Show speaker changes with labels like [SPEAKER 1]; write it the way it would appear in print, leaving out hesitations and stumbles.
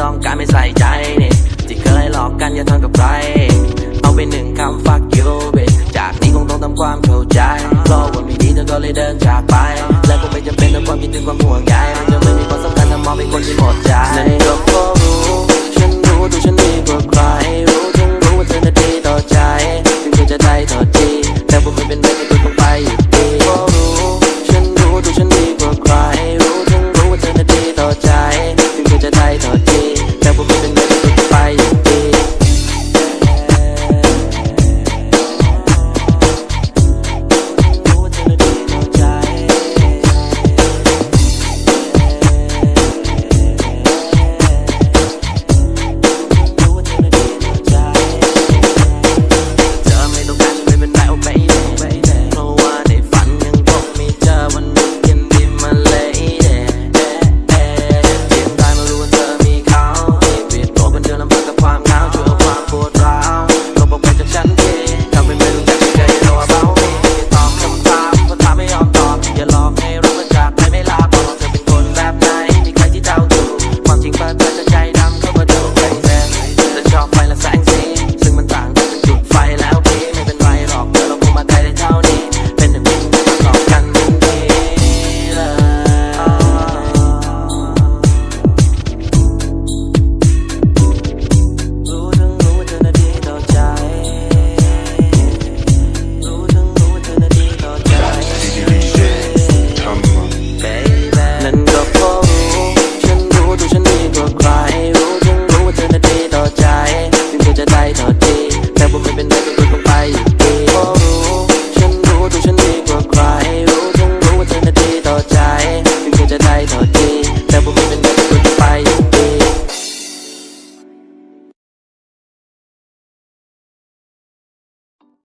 [SPEAKER 1] ต้องการไม่ใส่ใจนี่ที่เคยหลอกกันอย่าทำกับใครเอาไปหนึ่งคำ fuck you bitch จากนี้คงต้องทำความเข้าใจเพราะว่าไม่ดีเธอก็เลยเดินจากไปและคงไม่จำเป็นต้องความคิดถึงความห่วงใยมันจะไม่มีความสำคัญถ้ามองเป็นคนที่หมดใจในโลก